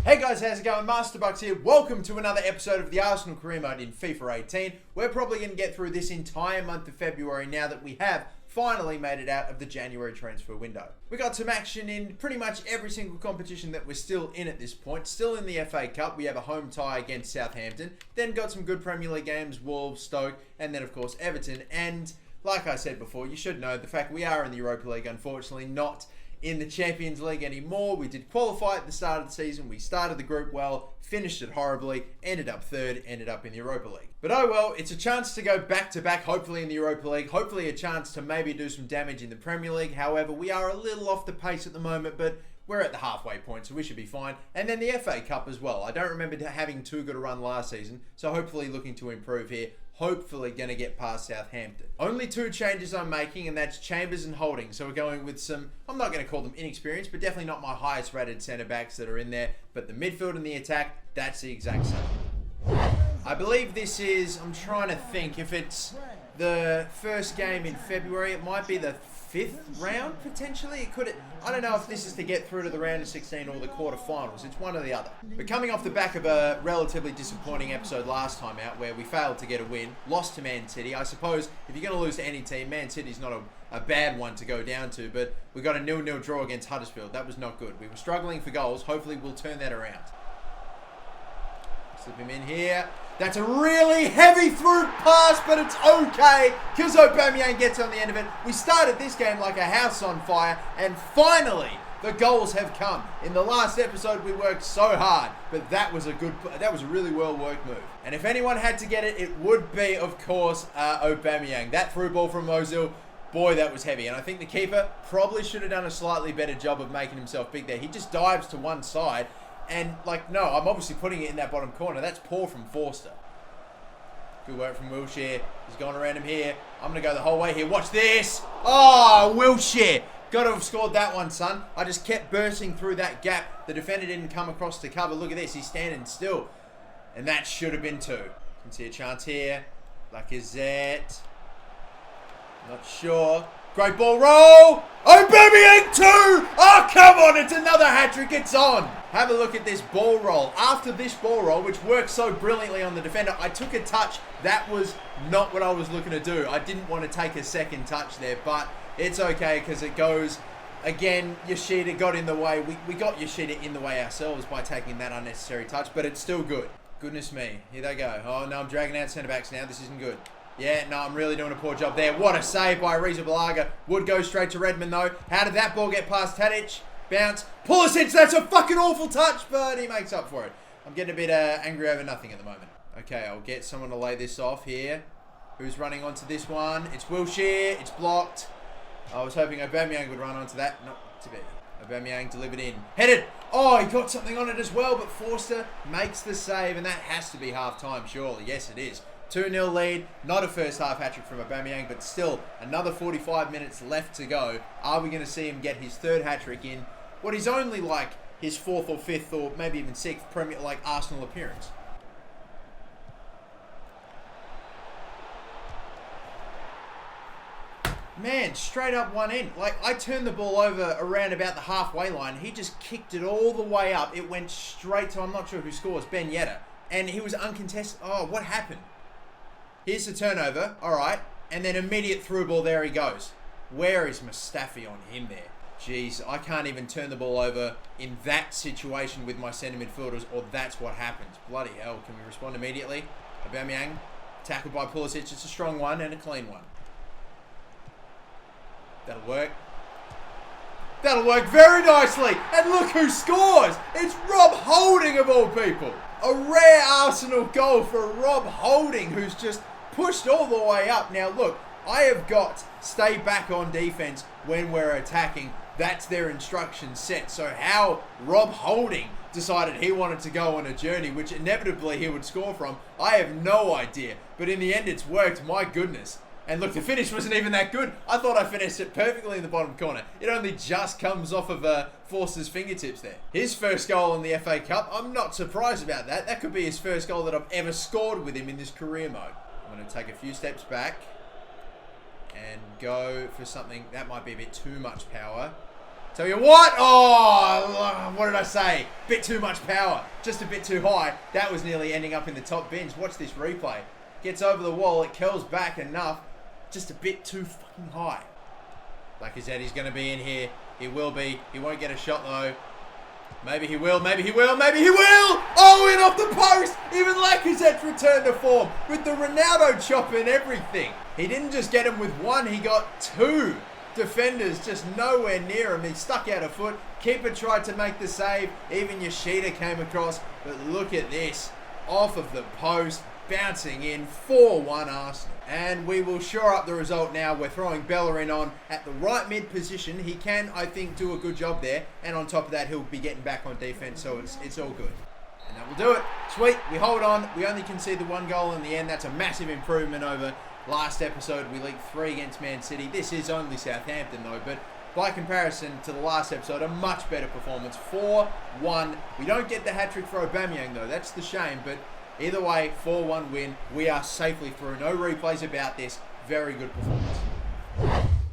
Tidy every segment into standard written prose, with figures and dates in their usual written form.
Hey guys, how's it going? MasterBucks here. Welcome to another episode of the Arsenal Career Mode in FIFA 18. We're probably going to get through this entire month of February now that we have finally made it out of the January transfer window. We got some action in pretty much every single competition that we're still in at this point. Still in the FA Cup, we have a home tie against Southampton. Then got some good Premier League games, Wolves, Stoke, and then of course Everton. And like I said before, you should know the fact we are in the Europa League, unfortunately not in the Champions League anymore. We did qualify at the start of the season. We started the group well, finished it horribly, ended up third, ended up in the Europa League. But oh well, it's a chance to go back to back, hopefully in the Europa League, hopefully a chance to maybe do some damage in the Premier League. However, we are a little off the pace at the moment, but we're at the halfway point, so we should be fine. And then the FA Cup as well. I don't remember having too good a run last season, so hopefully looking to improve here. Hopefully going to get past Southampton. Only two changes I'm making, and that's Chambers and Holding. So we're going with some, I'm not going to call them inexperienced, but definitely not my highest rated centre backs that are in there. But the midfield and the attack, that's the exact same. I believe this is, I'm trying to think, if it's the first game in February, it might be the 5th round, potentially. It could. I don't know if this is to get through to the round of 16 or the quarterfinals. It's one or the other. But coming off the back of a relatively disappointing episode last time out where we failed to get a win, lost to Man City. I suppose if you're going to lose to any team, Man City's not a bad one to go down to, but we got a 0-0 draw against Huddersfield. That was not good. We were struggling for goals. Hopefully we'll turn that around. Slip him in here. That's a really heavy through pass, but it's okay because Aubameyang gets on the end of it. We started this game like a house on fire, and finally the goals have come. In the last episode, we worked so hard, but that was a really well worked move. And if anyone had to get it, it would be, of course, Aubameyang. That through ball from Ozil, boy, that was heavy. And I think the keeper probably should have done a slightly better job of making himself big there. He just dives to one side. And, like, no, I'm obviously putting it in that bottom corner. That's poor from Forster. Good work from Wilshere. He's gone around him here. I'm going to go the whole way here. Watch this. Oh, Wilshere. Got to have scored that one, son. I just kept bursting through that gap. The defender didn't come across to cover. Look at this. He's standing still. And that should have been 2. You can see a chance here. Lacazette. Not sure. Great ball roll. Aubameyang 2. Oh, come on. It's another hat-trick. It's on. Have a look at this ball roll. After this ball roll, which worked so brilliantly on the defender, I took a touch. That was not what I was looking to do. I didn't want to take a second touch there, but it's okay because it goes. Again, Yoshida got in the way. We got Yoshida in the way ourselves by taking that unnecessary touch, but it's still good. Goodness me. Here they go. Oh, no, I'm dragging out centre-backs now. This isn't good. Yeah, no, I'm really doing a poor job there. What a save by Arrizabalaga. Would go straight to Redmond, though. How did that ball get past Tadic? Bounce. Pulisic, that's a fucking awful touch, but he makes up for it. I'm getting a bit angry over nothing at the moment. Okay, I'll get someone to lay this off here. Who's running onto this one? It's Wilshere. It's blocked. I was hoping Aubameyang would run onto that. Not to be. Aubameyang delivered in. Headed. Oh, he got something on it as well, but Forster makes the save, and that has to be half-time, surely. Yes, it is. 2-0 lead, not a first half hat-trick from Aubameyang, but still another 45 minutes left to go. Are we going to see him get his 3rd hat-trick in what is only like his 4th or 5th or maybe even 6th Premier like Arsenal appearance? Man, straight up one end. Like, I turned the ball over around about the halfway line. He just kicked it all the way up. It went straight to, I'm not sure who scores, Ben Yedder. And he was uncontested. Oh, what happened? Here's the turnover, alright, and then immediate through ball, there he goes. Where is Mustafi on him there? Jeez, I can't even turn the ball over in that situation with my centre midfielders, or that's what happens. Bloody hell, can we respond immediately? Aubameyang, tackled by Pulisic, it's a strong one and a clean one. That'll work. That'll work very nicely, and look who scores! It's Rob Holding of all people! A rare Arsenal goal for Rob Holding, who's just pushed all the way up. Now, look, I have got stay back on defense when we're attacking. That's their instruction set. So how Rob Holding decided he wanted to go on a journey, which inevitably he would score from, I have no idea. But in the end, it's worked. My goodness. And look, the finish wasn't even that good. I thought I finished it perfectly in the bottom corner. It only just comes off of Forster's fingertips there. His first goal in the FA Cup, I'm not surprised about that. That could be his first goal that I've ever scored with him in this career mode. I'm going to take a few steps back and go for something that might be a bit too much power. Tell you what, oh, what did I say? Bit too much power, just a bit too high. That was nearly ending up in the top bins. Watch this replay. Gets over the wall, it curls back enough, just a bit too fucking high. Lacazette, he's going to be in here. He will be. He won't get a shot though. Maybe he will, maybe he will, maybe he will! Oh, in off the post! Even Lacazette's returned to form with the Ronaldo chop and everything. He didn't just get him with one, he got two defenders just nowhere near him. He stuck out a foot. Keeper tried to make the save. Even Yoshida came across. But look at this. Off of the post. Bouncing in. 4-1 Arsenal. And we will shore up the result now. We're throwing Bellerin on at the right mid position. He can, I think, do a good job there. And on top of that, he'll be getting back on defense. So it's all good. And that will do it. Sweet. We hold on. We only concede the one goal in the end. That's a massive improvement over last episode. We leaked 3 against Man City. This is only Southampton though, but by comparison to the last episode, a much better performance. 4-1. We don't get the hat-trick for Aubameyang though. That's the shame, but either way, 4-1 win. We are safely through. No replays about this. Very good performance.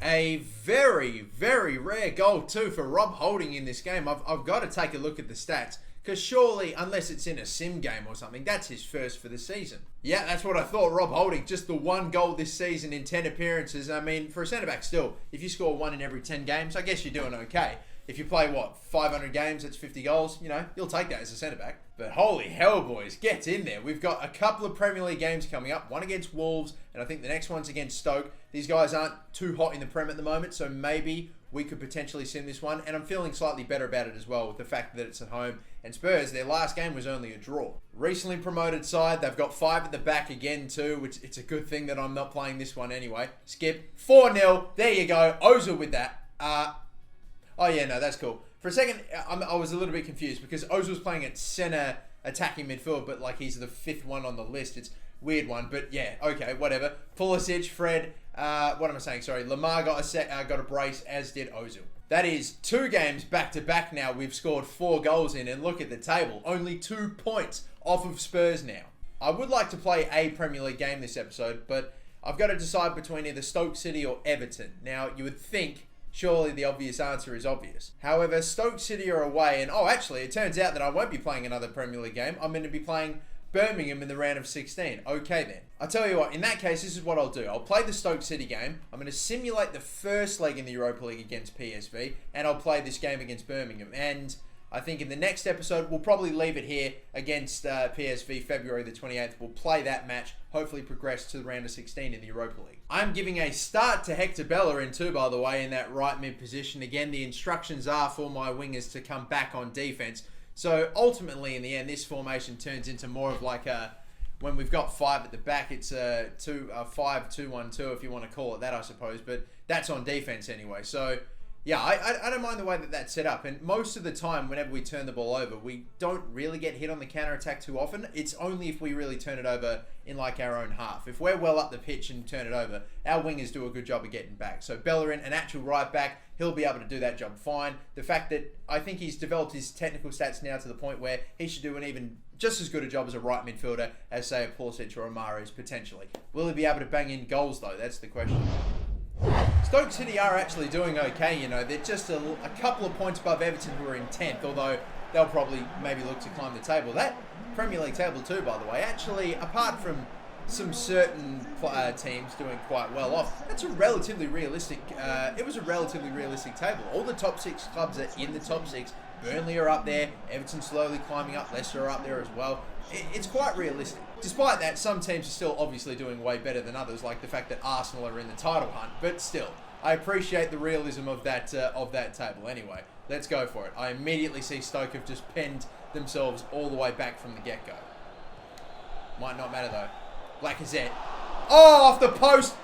A very, very rare goal too for Rob Holding in this game. I've got to take a look at the stats. Because surely, unless it's in a sim game or something, that's his first for the season. Yeah, that's what I thought. Rob Holding, just the 1 goal this season in 10 appearances. I mean, for a centre-back still, if you score 1 in every 10 games, I guess you're doing okay. If you play, 500 games, that's 50 goals, you'll take that as a centre-back. But holy hell, boys, get in there. We've got a couple of Premier League games coming up. One against Wolves, and I think the next one's against Stoke. These guys aren't too hot in the Prem at the moment, so maybe we could potentially sim this one. And I'm feeling slightly better about it as well with the fact that it's at home. And Spurs, their last game was only a draw. Recently promoted side, they've got 5 at the back again too, which it's a good thing that I'm not playing this one anyway. Skip, 4-0, there you go, Ozil with that. Oh yeah, no, that's cool. For a second, I was a little bit confused because Ozil's playing at centre attacking midfield, but like he's the 5th one on the list. It's a weird one, but yeah, okay, whatever. Pulisic, Fred, what am I saying? Sorry, Lamar got a brace, as did Ozil. That is 2 games back-to-back now. We've scored 4 goals in, and look at the table. Only 2 points off of Spurs now. I would like to play a Premier League game this episode, but I've got to decide between either Stoke City or Everton. Now, you would think surely the obvious answer is obvious. However, Stoke City are away, and actually, it turns out that I won't be playing another Premier League game. I'm going to be playing Birmingham in the round of 16. Okay then. I'll tell you what, in that case, this is what I'll do. I'll play the Stoke City game. I'm going to simulate the first leg in the Europa League against PSV, and I'll play this game against Birmingham. And I think in the next episode, we'll probably leave it here against PSV February the 28th. We'll play that match, hopefully progress to the round of 16 in the Europa League. I'm giving a start to Hector Bellerin too, by the way, in that right mid position. Again, the instructions are for my wingers to come back on defense. So ultimately, in the end, this formation turns into more of like a, when we've got 5 at the back, it's a 5-2-1-2 if you want to call it that, I suppose. But that's on defense anyway. So yeah, I don't mind the way that that's set up. And most of the time, whenever we turn the ball over, we don't really get hit on the counter-attack too often. It's only if we really turn it over in like our own half. If we're well up the pitch and turn it over, our wingers do a good job of getting back. So Bellerin, an actual right back, he'll be able to do that job fine. The fact that I think he's developed his technical stats now to the point where he should do an even just as good a job as a right midfielder as, say, a Pulisic or a Mahrez potentially. Will he be able to bang in goals, though? That's the question. Stoke City are actually doing okay, They're just a couple of points above Everton, who are in 10th, although they'll probably maybe look to climb the table. That Premier League table too, by the way, actually, apart from some certain teams doing quite well off, that's a relatively realistic, it was a relatively realistic table. All the top 6 clubs are in the top 6. Burnley are up there, Everton slowly climbing up, Leicester are up there as well. It's quite realistic. Despite that, some teams are still obviously doing way better than others, like the fact that Arsenal are in the title hunt. But still, I appreciate the realism of that table. Anyway, let's go for it. I immediately see Stoke have just penned themselves all the way back from the get-go. Might not matter though. Lacazette. Oh, off the post.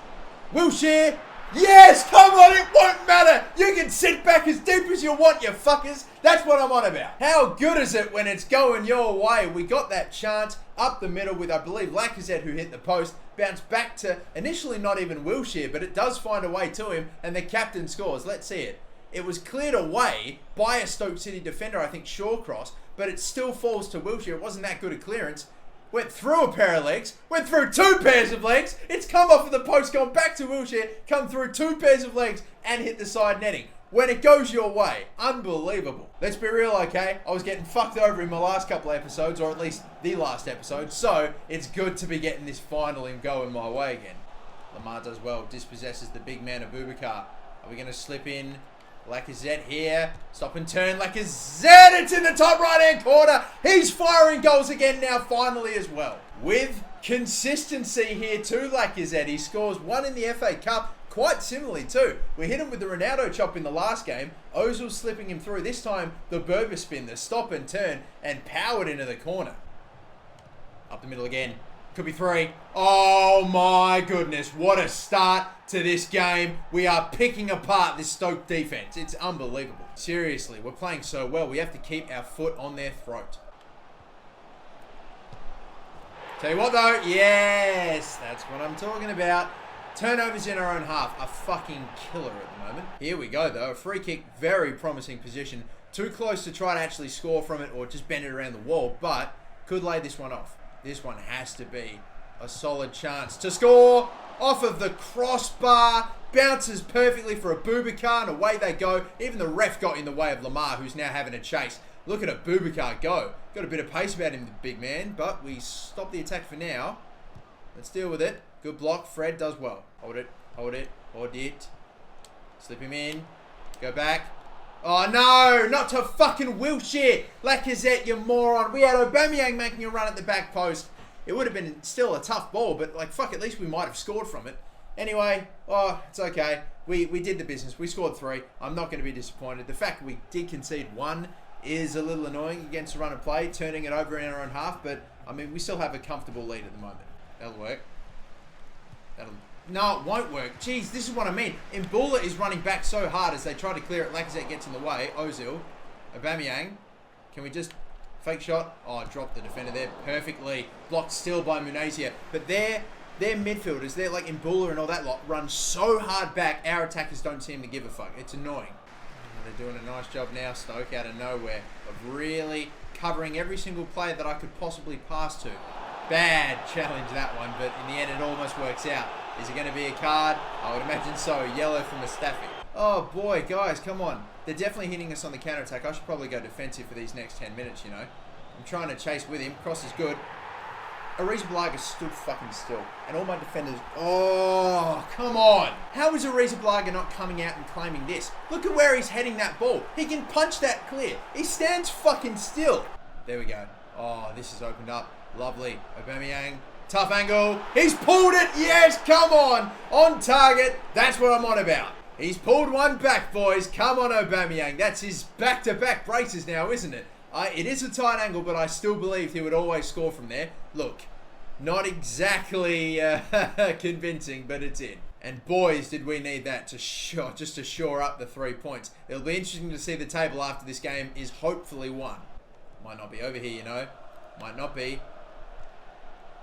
Wilshere. Yes, come on, it won't matter. You can sit back as deep as you want, you fuckers. That's what I'm on about. How good is it when it's going your way? We got that chance up the middle with, I believe, Lacazette, who hit the post. Bounced back to initially not even Wilshere, but it does find a way to him, and the captain scores. Let's see it. It was cleared away by a Stoke City defender, I think Shawcross, but it still falls to Wilshere. It wasn't that good a clearance. Went through a pair of legs, went through 2 pairs of legs. It's come off of the post, gone back to Wilshere, come through 2 pairs of legs and hit the side netting. when it goes your way. Unbelievable. Let's be real, okay? I was getting fucked over in my last couple of episodes, or at least the last episode, so it's good to be getting this final and going my way again. Lamar does well, dispossesses the big man of Boubacar. Are we going to slip in? Lacazette here. Stop and turn. Lacazette. It's in the top right-hand corner. He's firing goals again now, finally, as well. With consistency here too, Lacazette. He scores one in the FA Cup. Quite similarly too. We hit him with the Ronaldo chop in the last game. Ozil slipping him through. This time, the Berber spin, the stop and turn, and powered into the corner. Up the middle again. Could be 3. Oh my goodness. What a start to this game. We are picking apart this Stoke defense. It's unbelievable. Seriously, we're playing so well. We have to keep our foot on their throat. Tell you what though. Yes, that's what I'm talking about. Turnovers in our own half. A fucking killer at the moment. Here we go though. A free kick. Very promising position. Too close to try to actually score from it or just bend it around the wall. But could lay this one off. This one has to be a solid chance to score off of the crossbar. Bounces perfectly for a Boubacar and away they go. Even the ref got in the way of Lamar, who's now having a chase. Look at a Boubacar go. Got a bit of pace about him, the big man, but we stop the attack for now. Let's deal with it. Good block. Fred does well. Hold it. Hold it. Hold it. Slip him in. Go back. Oh no, not to fucking Wilshere. Lacazette, you moron. We had Aubameyang making a run at the back post. It would have been still a tough ball, but like, fuck, at least we might have scored from it. Anyway, it's okay. We did the business. We scored 3. I'm not going to be disappointed. The fact we did concede 1 is a little annoying against a run of play, turning it over in our own half, but I mean, we still have a comfortable lead at the moment. That'll work. No, it won't work. Jeez, this is what I mean. Mbula is running back so hard as they try to clear it. Lacazette gets in the way. Ozil. Aubameyang. Can we just fake shot? Oh, dropped the defender there perfectly. Blocked still by Munezia. But their midfielders, they're like Mbula and all that lot, run so hard back, our attackers don't seem to give a fuck. It's annoying. They're doing a nice job now, Stoke, out of nowhere, of really covering every single player that I could possibly pass to. Bad challenge, that one, but in the end it almost works out. Is it going to be a card? I would imagine so. Yellow from Mustafi. Oh boy, guys, come on. They're definitely hitting us on the counter-attack. I should probably go defensive for these next 10 minutes, you know. I'm trying to chase with him. Cross is good. Ariza Balaga stood fucking still. And all my defenders... Oh, come on. How is Ariza Balaga not coming out and claiming this? Look at where he's heading that ball. He can punch that clear. He stands fucking still. There we go. Oh, this has opened up. Lovely. Aubameyang. Tough angle. He's pulled it. Yes, come on. On target. That's what I'm on about. He's pulled one back, boys. Come on, Aubameyang. That's his back-to-back braces now, isn't it? It is a tight angle, but I still believed he would always score from there. Look, not exactly convincing, but it's in. And boys, did we need that to just to shore up the 3 points. It'll be interesting to see the table after this game is hopefully won. Might not be over here, you know. Might not be.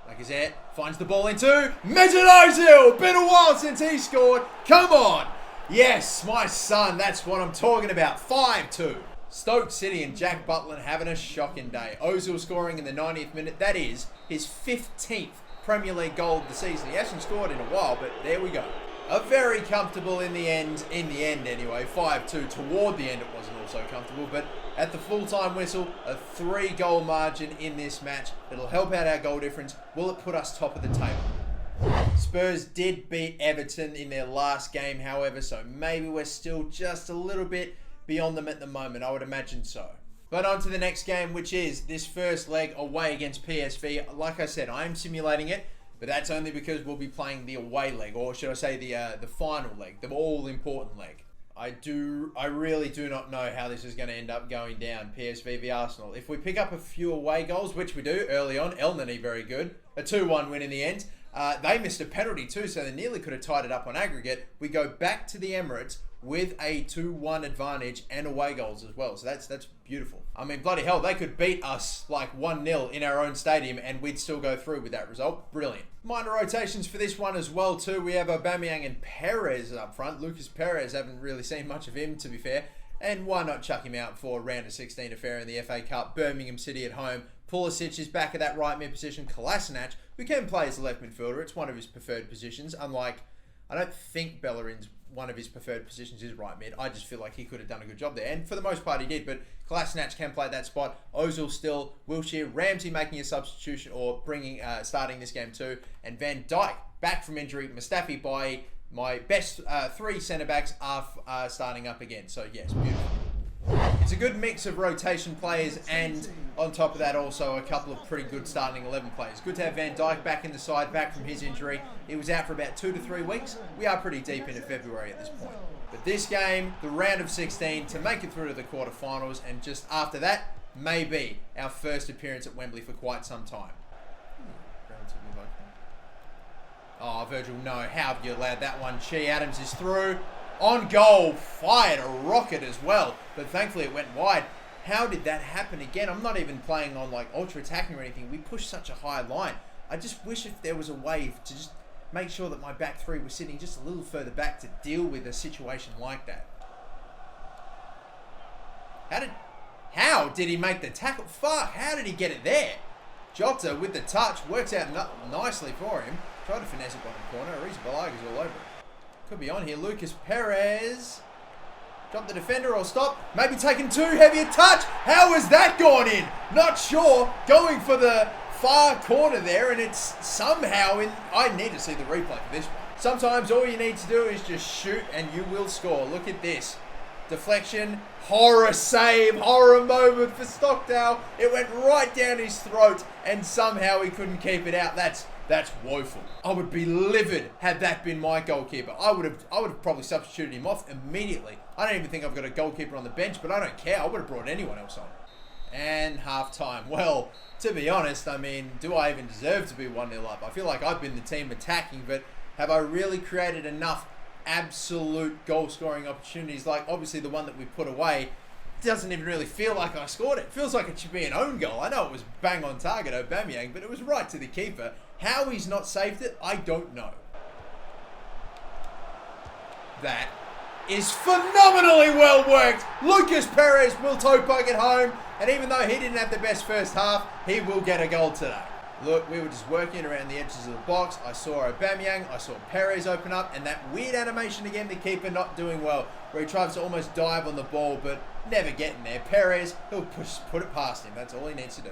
Lacazette finds the ball into Mesut Ozil. Been a while since he scored. Come on. Yes, my son. That's what I'm talking about. 5-2. Stoke City and Jack Butland having a shocking day. Ozil scoring in the 90th minute. That is his 15th Premier League goal of the season. He hasn't scored in a while, but there we go. A very comfortable in the end anyway. 5-2. Toward the end it wasn't also comfortable, but at the full-time whistle, a 3-goal margin in this match. It'll help out our goal difference. Will it put us top of the table? Spurs did beat Everton in their last game, however, so maybe we're still just a little bit beyond them at the moment. I would imagine so. But on to the next game, which is this first leg away against PSV. Like I said, I am simulating it, but that's only because we'll be playing the away leg, or should I say the final leg, the all-important leg. I really do not know how this is going to end up going down, PSV v Arsenal. If we pick up a few away goals, which we do early on, El Nani very good, a 2-1 win in the end. They missed a penalty too, so they nearly could have tied it up on aggregate. We go back to the Emirates with a 2-1 advantage and away goals as well. So that's beautiful. I mean, bloody hell, they could beat us like 1-0 in our own stadium and we'd still go through with that result. Brilliant. Minor rotations for this one as well too. We have Aubameyang and Perez up front. Lucas Perez, haven't really seen much of him, to be fair. And why not chuck him out for a round of 16 affair in the FA Cup? Birmingham City at home. Pulisic is back at that right mid position. Kolasinac, who can play as a left midfielder. It's one of his preferred positions, unlike I don't think Bellerin's one of his preferred positions is right mid. I just feel like he could have done a good job there. And for the most part, he did. But Kolasinac can play that spot. Ozil still. Wilshere. Ramsey making a substitution or starting this game too. And Van Dijk back from injury. Mustafi by my best three centre-backs are starting up again. So, yes, beautiful. It's a good mix of rotation players and on top of that also a couple of pretty good starting 11 players. Good to have Van Dijk back in the side, back from his injury. He was out for about 2 to 3 weeks. We are pretty deep into February at this point. But this game, the round of 16 to make it through to the quarterfinals, and just after that, maybe our first appearance at Wembley for quite some time. Oh, Virgil, no. How have you allowed that one? Che Adams is through. On goal, fired a rocket as well, but thankfully it went wide. How did that happen again? I'm not even playing on like ultra attacking or anything. We pushed such a high line. I just wish if there was a way to just make sure that my back three was sitting just a little further back to deal with a situation like that. How did he make the tackle? Fuck, how did he get it there? Jota with the touch, works out nicely for him. Tried to finesse it bottom corner. Reese Balaga's all over it. Could be on here. Lucas Perez. Drop the defender or stop. Maybe taking too heavy a touch. How has that gone in? Not sure. Going for the far corner there, and it's somehow in. I need to see the replay for this one. Sometimes all you need to do is just shoot and you will score. Look at this. Deflection. Horror save. Horror moment for Stockdale. It went right down his throat and somehow he couldn't keep it out. That's woeful. I would be livid had that been my goalkeeper. I would have probably substituted him off immediately. I don't even think I've got a goalkeeper on the bench, but I don't care. I would have brought anyone else on. And half time. Well, to be honest, I mean, do I even deserve to be 1-0 up? I feel like I've been the team attacking, but have I really created enough absolute goal scoring opportunities? Like obviously the one that we put away doesn't even really feel like I scored it. It feels like it should be an own goal. I know it was bang on target, Aubameyang, but it was right to the keeper. How he's not saved it, I don't know. That is phenomenally well worked. Lucas Perez will toe poke it home, and even though he didn't have the best first half, he will get a goal today. Look, we were just working around the edges of the box. I saw Aubameyang, I saw Perez open up, and that weird animation again, the keeper not doing well, where he tries to almost dive on the ball, but never getting there. Perez, he'll put it past him. That's all he needs to do.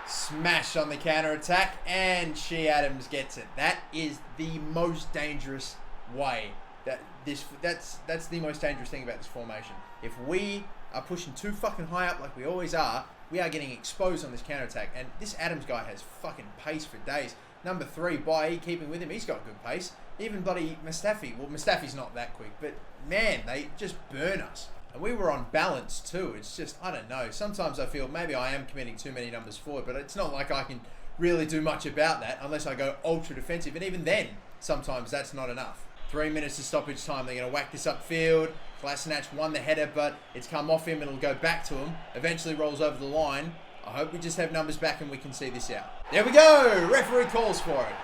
Smash on the counter-attack, and Che Adams gets it. That is the most dangerous way. That's the most dangerous thing about this formation. If we are pushing too fucking high up like we always are, we are getting exposed on this counter-attack. And this Adams guy has fucking pace for days. Number 3, Bailly, keeping with him, he's got good pace. Even bloody Mustafi. Well, Mustafi's not that quick, but man, they just burn us. And we were on balance too. It's just, I don't know. Sometimes I feel maybe I am committing too many numbers forward, but it's not like I can really do much about that unless I go ultra defensive. And even then, sometimes that's not enough. 3 minutes of stoppage time. They're going to whack this upfield. Kolasinac won the header, but it's come off him and it'll go back to him. Eventually rolls over the line. I hope we just have numbers back and we can see this out. There we go. Referee calls for it.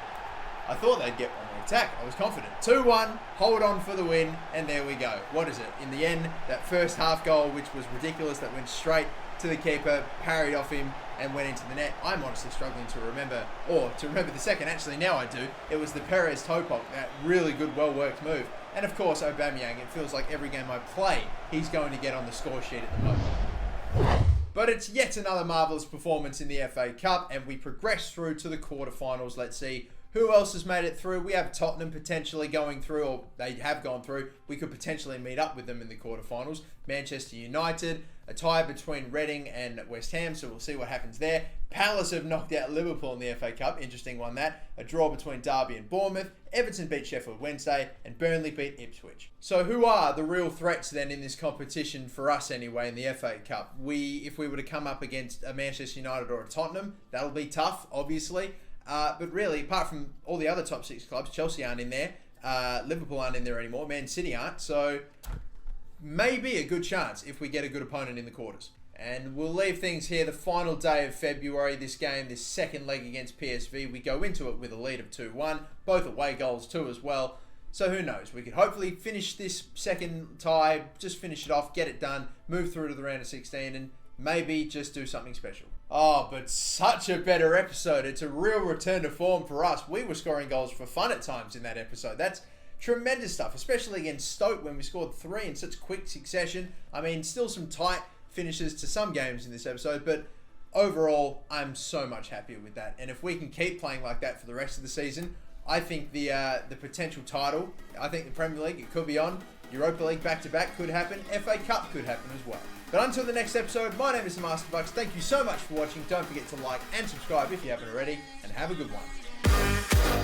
I thought they'd get one more attack. I was confident. 2-1. Hold on for the win. And there we go. What is it? In the end, that first half goal, which was ridiculous, that went straight to the keeper, parried off him, and went into the net. I'm honestly struggling to remember, the second. Actually, now I do. It was the Perez toe poke, that really good, well-worked move. And of course, Aubameyang. It feels like every game I play, he's going to get on the score sheet at the moment. But it's yet another marvellous performance in the FA Cup, and we progress through to the quarterfinals. Let's see who else has made it through. We have Tottenham potentially going through, or they have gone through. We could potentially meet up with them in the quarterfinals. Manchester United, a tie between Reading and West Ham, so we'll see what happens there. Palace have knocked out Liverpool in the FA Cup. Interesting one, that. A draw between Derby and Bournemouth. Everton beat Sheffield Wednesday, and Burnley beat Ipswich. So who are the real threats then in this competition, for us anyway, in the FA Cup? If we were to come up against a Manchester United or a Tottenham, that'll be tough, obviously. But really, apart from all the other top 6 clubs, Chelsea aren't in there, Liverpool aren't in there anymore, Man City aren't, so maybe a good chance if we get a good opponent in the quarters. And we'll leave things here. The final day of February, this game, this second leg against PSV, we go into it with a lead of 2-1, both away goals too as well. So who knows? We could hopefully finish this second tie, just finish it off, get it done, move through to the round of 16, and maybe just do something special. Oh, but such a better episode. It's a real return to form for us. We were scoring goals for fun at times in that episode. That's tremendous stuff, especially against Stoke when we scored 3 in such quick succession. I mean, still some tight finishes to some games in this episode, but overall, I'm so much happier with that. And if we can keep playing like that for the rest of the season, I think the potential title, I think the Premier League, it could be on. Europa League back-to-back could happen. FA Cup could happen as well. But until the next episode, my name is the MasterBucks. Thank you so much for watching. Don't forget to like and subscribe if you haven't already. And have a good one.